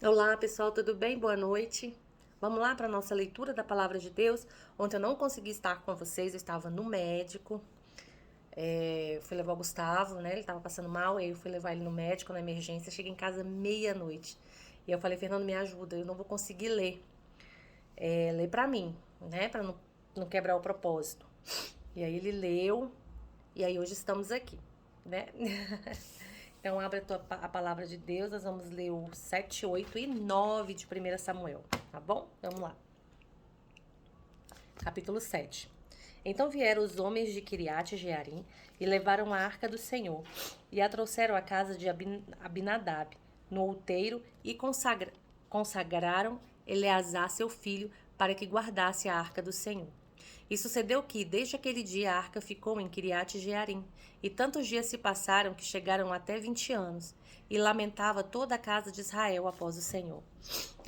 Olá pessoal, tudo bem? Boa noite. Vamos lá para a nossa leitura da Palavra de Deus. Ontem eu não consegui estar com vocês, eu estava no médico. Fui levar o Gustavo, né? Ele estava passando mal, aí eu fui levar ele no médico, na emergência. Cheguei em casa meia-noite. E eu falei, Fernando, me ajuda, eu não vou conseguir ler. Ler para mim, né? Para não quebrar o propósito. E aí ele leu, e aí hoje estamos aqui, né? Então, abre a palavra de Deus, nós vamos ler o 7, 8 e 9 de 1 Samuel, tá bom? Vamos lá. Capítulo 7. Então vieram os homens de Kiriate Jearim e levaram a arca do Senhor e a trouxeram à casa de Abinadab, no outeiro, e consagraram Eleazar, seu filho, para que guardasse a arca do Senhor. E sucedeu que, desde aquele dia, a arca ficou em Kiriate Jearim, e tantos dias se passaram que chegaram até 20 anos, e lamentava toda a casa de Israel após o Senhor.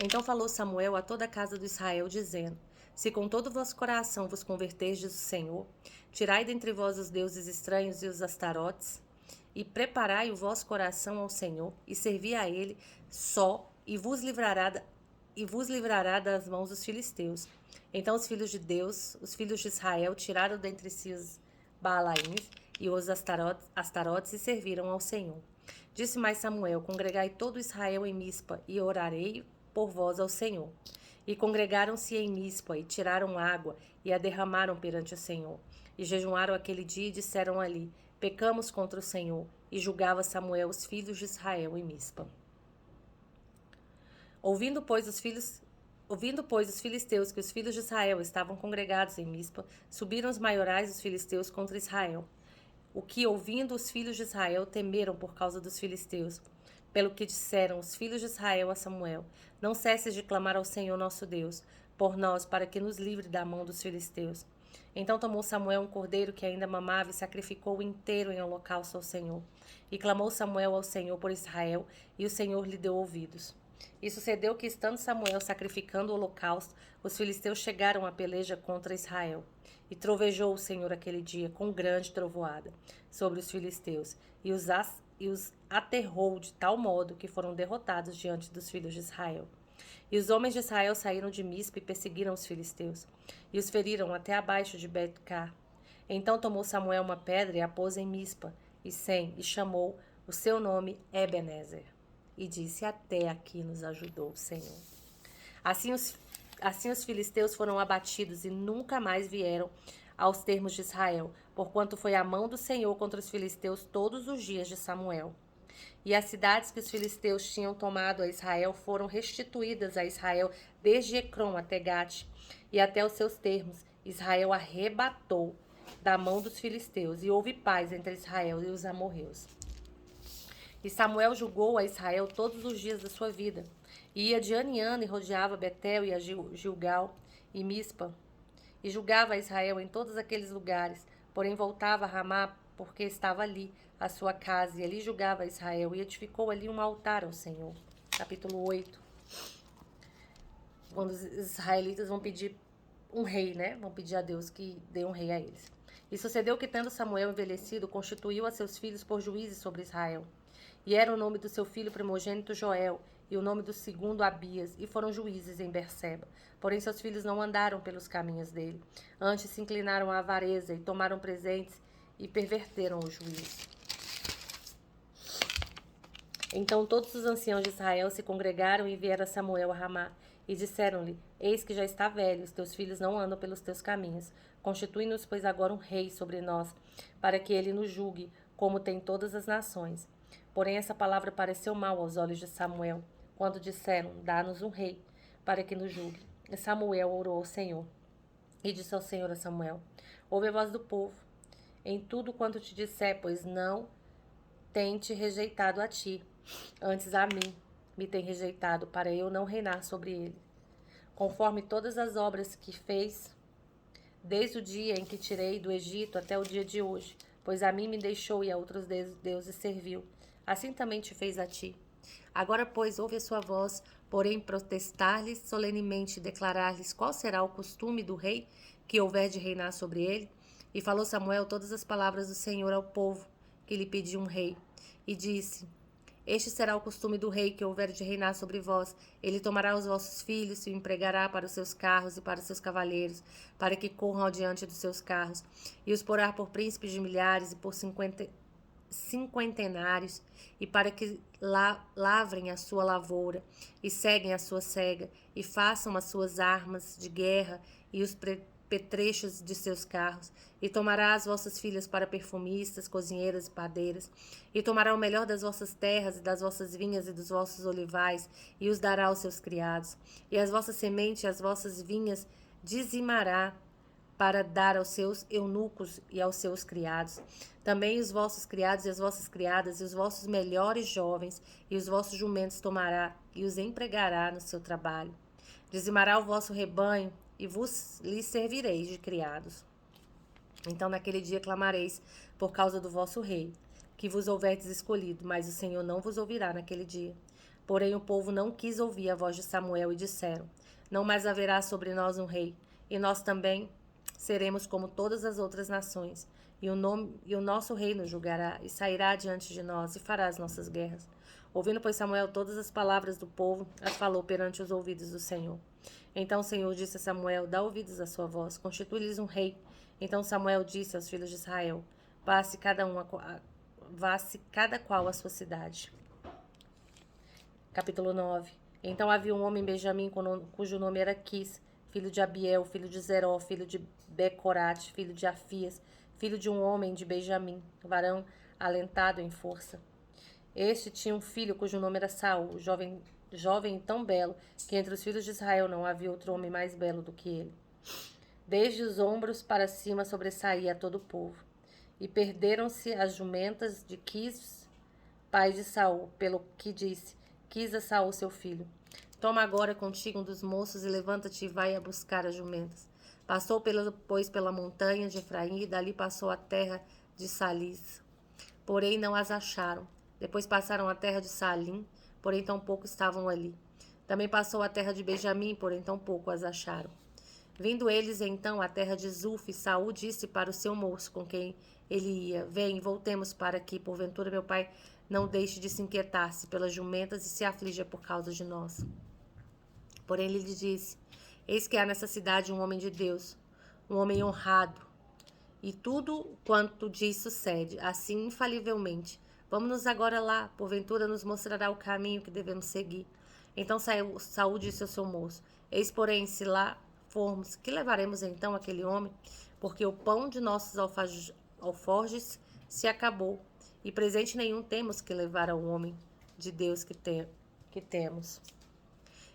Então falou Samuel a toda a casa de Israel, dizendo: Se com todo o vosso coração vos converterdes do Senhor, tirai dentre vós os deuses estranhos e os astarotes, e preparai o vosso coração ao Senhor, e servi a ele só, e vos livrará das mãos dos filisteus. Então os filhos de Deus, os filhos de Israel, tiraram dentre si os Baalaíns e os Astarotes e serviram ao Senhor. Disse mais Samuel: Congregai todo Israel em Mispa, e orarei por vós ao Senhor. E congregaram-se em Mispa, e tiraram água, e a derramaram perante o Senhor. E jejuaram aquele dia, e disseram ali: Pecamos contra o Senhor. E julgava Samuel os filhos de Israel em Mispa. Ouvindo, pois, os filisteus que os filhos de Israel estavam congregados em Mispa, subiram os maiorais dos filisteus contra Israel. O que, ouvindo os filhos de Israel, temeram por causa dos filisteus. Pelo que disseram os filhos de Israel a Samuel: Não cesses de clamar ao Senhor nosso Deus por nós, para que nos livre da mão dos filisteus. Então tomou Samuel um cordeiro que ainda mamava e sacrificou-o inteiro em holocausto ao Senhor. E clamou Samuel ao Senhor por Israel, e o Senhor lhe deu ouvidos. E sucedeu que, estando Samuel sacrificando o holocausto, os filisteus chegaram à peleja contra Israel. E trovejou o Senhor aquele dia com grande trovoada sobre os filisteus, e os aterrou de tal modo que foram derrotados diante dos filhos de Israel. E os homens de Israel saíram de Mispe e perseguiram os filisteus, e os feriram até abaixo de Bet-car. Então tomou Samuel uma pedra e a pôs em Mispa, e chamou o seu nome Ebenezer. E disse: Até aqui nos ajudou o Senhor. Assim os filisteus foram abatidos e nunca mais vieram aos termos de Israel, porquanto foi a mão do Senhor contra os filisteus todos os dias de Samuel. E as cidades que os filisteus tinham tomado a Israel foram restituídas a Israel desde Ecrom até Gate e até os seus termos. Israel arrebatou da mão dos filisteus, e houve paz entre Israel e os amorreus. E Samuel julgou a Israel todos os dias da sua vida. E ia de ano em ano e rodeava Betel e a Gilgal e Mispa. E julgava a Israel em todos aqueles lugares. Porém voltava a Ramá, porque estava ali a sua casa. E ali julgava a Israel e edificou ali um altar ao Senhor. Capítulo 8. Quando os israelitas vão pedir um rei, né? Vão pedir a Deus que dê um rei a eles. E sucedeu que, tendo Samuel envelhecido, constituiu a seus filhos por juízes sobre Israel. E era o nome do seu filho primogênito Joel, e o nome do segundo Abias, e foram juízes em Berseba. Porém seus filhos não andaram pelos caminhos dele. Antes se inclinaram à avareza, e tomaram presentes, e perverteram o juízo. Então todos os anciãos de Israel se congregaram e vieram a Samuel a Ramá, e disseram-lhe: Eis que já está velho, os teus filhos não andam pelos teus caminhos. Constitui-nos, pois, agora um rei sobre nós, para que ele nos julgue, como tem todas as nações. Porém essa palavra pareceu mal aos olhos de Samuel, quando disseram: Dá-nos um rei, para que nos julgue. E Samuel orou ao Senhor, e disse ao Senhor a Samuel: Ouve a voz do povo, em tudo quanto te disser, pois não tem te rejeitado a ti, antes a mim me tem rejeitado, para eu não reinar sobre ele. Conforme todas as obras que fez, desde o dia em que tirei do Egito até o dia de hoje, pois a mim me deixou e a outros deuses serviu. Assim também te fez a ti. Agora, pois, ouve a sua voz, porém protestar-lhes solenemente, declarar-lhes qual será o costume do rei que houver de reinar sobre ele. E falou Samuel todas as palavras do Senhor ao povo, que lhe pediu um rei. E disse: Este será o costume do rei que houver de reinar sobre vós. Ele tomará os vossos filhos e o empregará para os seus carros e para os seus cavaleiros, para que corram adiante dos seus carros, e os porá por príncipes de milhares e por cinquentenários, e para que lavrem a sua lavoura, e seguem a sua cega, e façam as suas armas de guerra e os petrechos de seus carros, e tomará as vossas filhas para perfumistas, cozinheiras e padeiras, e tomará o melhor das vossas terras e das vossas vinhas e dos vossos olivais, e os dará aos seus criados, e as vossas sementes e as vossas vinhas dizimará para dar aos seus eunucos e aos seus criados. Também os vossos criados e as vossas criadas, e os vossos melhores jovens, e os vossos jumentos tomará, e os empregará no seu trabalho. Dizimará o vosso rebanho, e lhes servireis de criados. Então naquele dia clamareis por causa do vosso rei, que vos houverdes escolhido, mas o Senhor não vos ouvirá naquele dia. Porém o povo não quis ouvir a voz de Samuel, e disseram: não mais haverá sobre nós um rei, e nós também seremos como todas as outras nações, e o nosso rei nos julgará, e sairá diante de nós, e fará as nossas guerras. Ouvindo, pois, Samuel todas as palavras do povo, as falou perante os ouvidos do Senhor. Então o Senhor disse a Samuel: dá ouvidos à sua voz, constitui-lhes um rei. Então Samuel disse aos filhos de Israel: vá-se cada qual à sua cidade. Capítulo 9. Então havia um homem em Benjamim, cujo nome era Quis, filho de Abiel, filho de Zeró, filho de Becorate, filho de Afias, filho de um homem de Benjamim, varão alentado em força. Este tinha um filho cujo nome era Saul, jovem e tão belo, que entre os filhos de Israel não havia outro homem mais belo do que ele. Desde os ombros para cima sobressaía a todo o povo. E perderam-se as jumentas de Quis, pai de Saul, pelo que disse Quis a Saul seu filho: toma agora contigo um dos moços e levanta-te e vai a buscar as jumentas. Passou, pois, pela montanha de Efraim, e dali passou a terra de Salis. Porém não as acharam. Depois passaram a terra de Salim, porém tampouco estavam ali. Também passou a terra de Benjamim, porém tampouco as acharam. Vindo eles então à terra de Zuf, Saul disse para o seu moço com quem ele ia: vem, voltemos para aqui, porventura meu pai não deixe de se inquietar-se pelas jumentas e se aflija por causa de nós. Porém ele lhe disse: eis que há nessa cidade um homem de Deus, um homem honrado, e tudo quanto diz sucede, assim infalivelmente. Vamos-nos agora lá, porventura nos mostrará o caminho que devemos seguir. Então Saul disse ao seu moço: eis, porém, se lá formos, que levaremos então aquele homem? Porque o pão de nossos alforjes se acabou, e presente nenhum temos que levar ao homem de Deus que temos.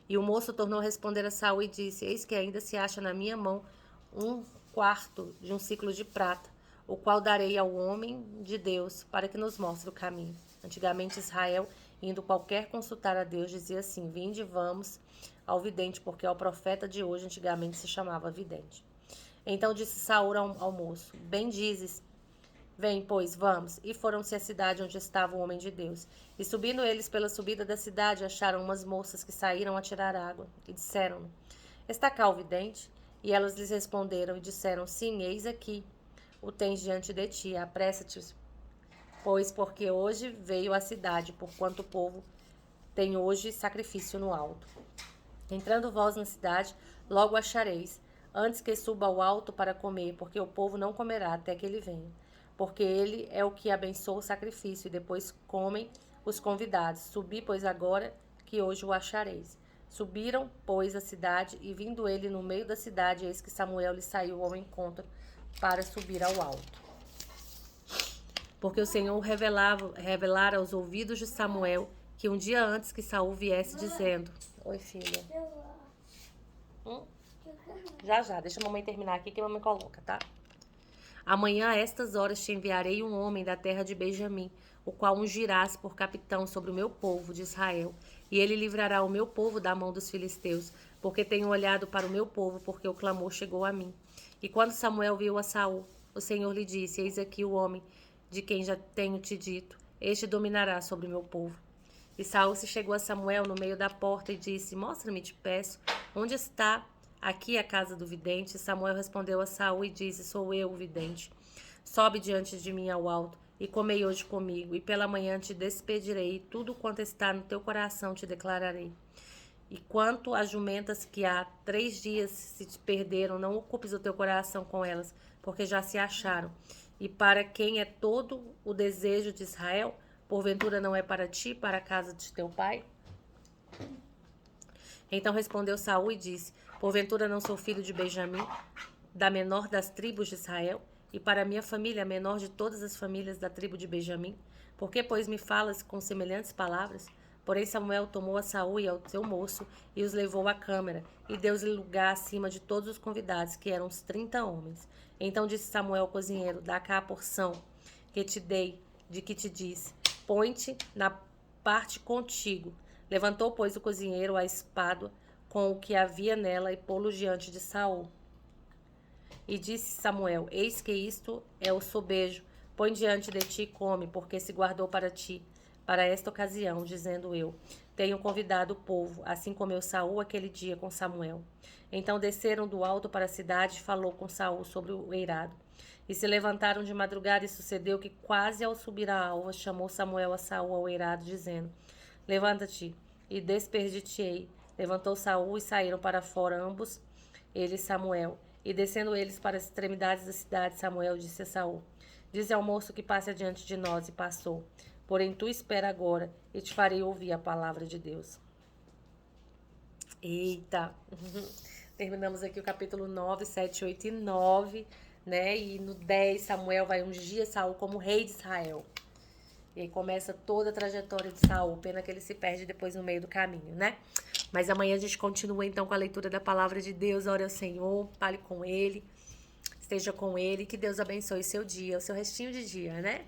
E o moço tornou a responder a Saul e disse: eis que ainda se acha na minha mão um quarto de um siclo de prata, o qual darei ao homem de Deus para que nos mostre o caminho. Antigamente Israel, indo qualquer consultar a Deus, dizia assim: vinde, vamos ao vidente, porque ao profeta de hoje antigamente se chamava vidente. Então disse Saul ao moço: bem dizes, vem, pois, vamos. E foram-se à cidade onde estava o homem de Deus. E subindo eles pela subida da cidade, acharam umas moças que saíram a tirar água. E disseram: está cá o vidente? E elas lhes responderam e disseram: sim, eis aqui. O tens diante de ti, apressa-te, pois, porque hoje veio à cidade, porquanto o povo tem hoje sacrifício no alto. Entrando vós na cidade, logo achareis, antes que suba ao alto para comer, porque o povo não comerá até que ele venha. Porque ele é o que abençoa o sacrifício, e depois comem os convidados. Subi, pois, agora, que hoje o achareis. Subiram, pois, a cidade, e vindo ele no meio da cidade, eis que Samuel lhe saiu ao encontro para subir ao alto. Porque o Senhor revelara aos ouvidos de Samuel que um dia antes que Saul viesse dizendo: oi, filha. Já, deixa a mamãe terminar aqui que a mamãe coloca, tá? Amanhã a estas horas te enviarei um homem da terra de Benjamim, o qual ungirás por capitão sobre o meu povo de Israel, e ele livrará o meu povo da mão dos filisteus, porque tenho olhado para o meu povo, porque o clamor chegou a mim. E quando Samuel viu a Saul, o Senhor lhe disse: eis aqui o homem de quem já tenho te dito, este dominará sobre o meu povo. E Saul se chegou a Samuel no meio da porta e disse: mostra-me, te peço, onde está aqui a casa do vidente? E Samuel respondeu a Saul e disse: sou eu o vidente. Sobe diante de mim ao alto. e comei hoje comigo, e pela manhã te despedirei, e tudo quanto está no teu coração te declararei. E quanto às jumentas que há 3 dias se te perderam, não ocupes o teu coração com elas, porque já se acharam. E para quem é todo o desejo de Israel, porventura não é para ti, para a casa de teu pai? Então respondeu Saul e disse: porventura não sou filho de Benjamim, da menor das tribos de Israel, e para minha família a menor de todas as famílias da tribo de Benjamim? Por que, pois, me falas com semelhantes palavras? Porém Samuel tomou a Saul e ao seu moço e os levou à câmara, e deu-lhe lugar acima de todos os convidados, que eram uns 30 homens. Então disse Samuel ao cozinheiro: dá cá a porção que te dei, de que te disse, põe-te na parte contigo. Levantou, pois, o cozinheiro a espada com o que havia nela e pô-lo diante de Saul. E disse Samuel: eis que isto é o sobejo, põe diante de ti e come, porque se guardou para ti, para esta ocasião, dizendo eu, tenho convidado o povo. Assim comeu Saul aquele dia com Samuel. Então desceram do alto para a cidade e falou com Saul sobre o eirado. E se levantaram de madrugada, e sucedeu que quase ao subir a alva, chamou Samuel a Saul ao eirado, dizendo: levanta-te e desperdi-te-ei. Levantou Saul e saíram para fora ambos, ele e Samuel. E descendo eles para as extremidades da cidade, Samuel disse a Saul: dize ao moço que passe adiante de nós. E passou. Porém tu espera agora, e te farei ouvir a palavra de Deus. Eita! Terminamos aqui o capítulo 9, 7, 8 e 9, né? E no 10, Samuel vai ungir Saul como rei de Israel. E aí começa toda a trajetória de Saul. Pena que ele se perde depois no meio do caminho, né? Mas amanhã a gente continua então com a leitura da palavra de Deus. Ore ao Senhor, fale com Ele, esteja com Ele. Que Deus abençoe seu dia, o seu restinho de dia, né?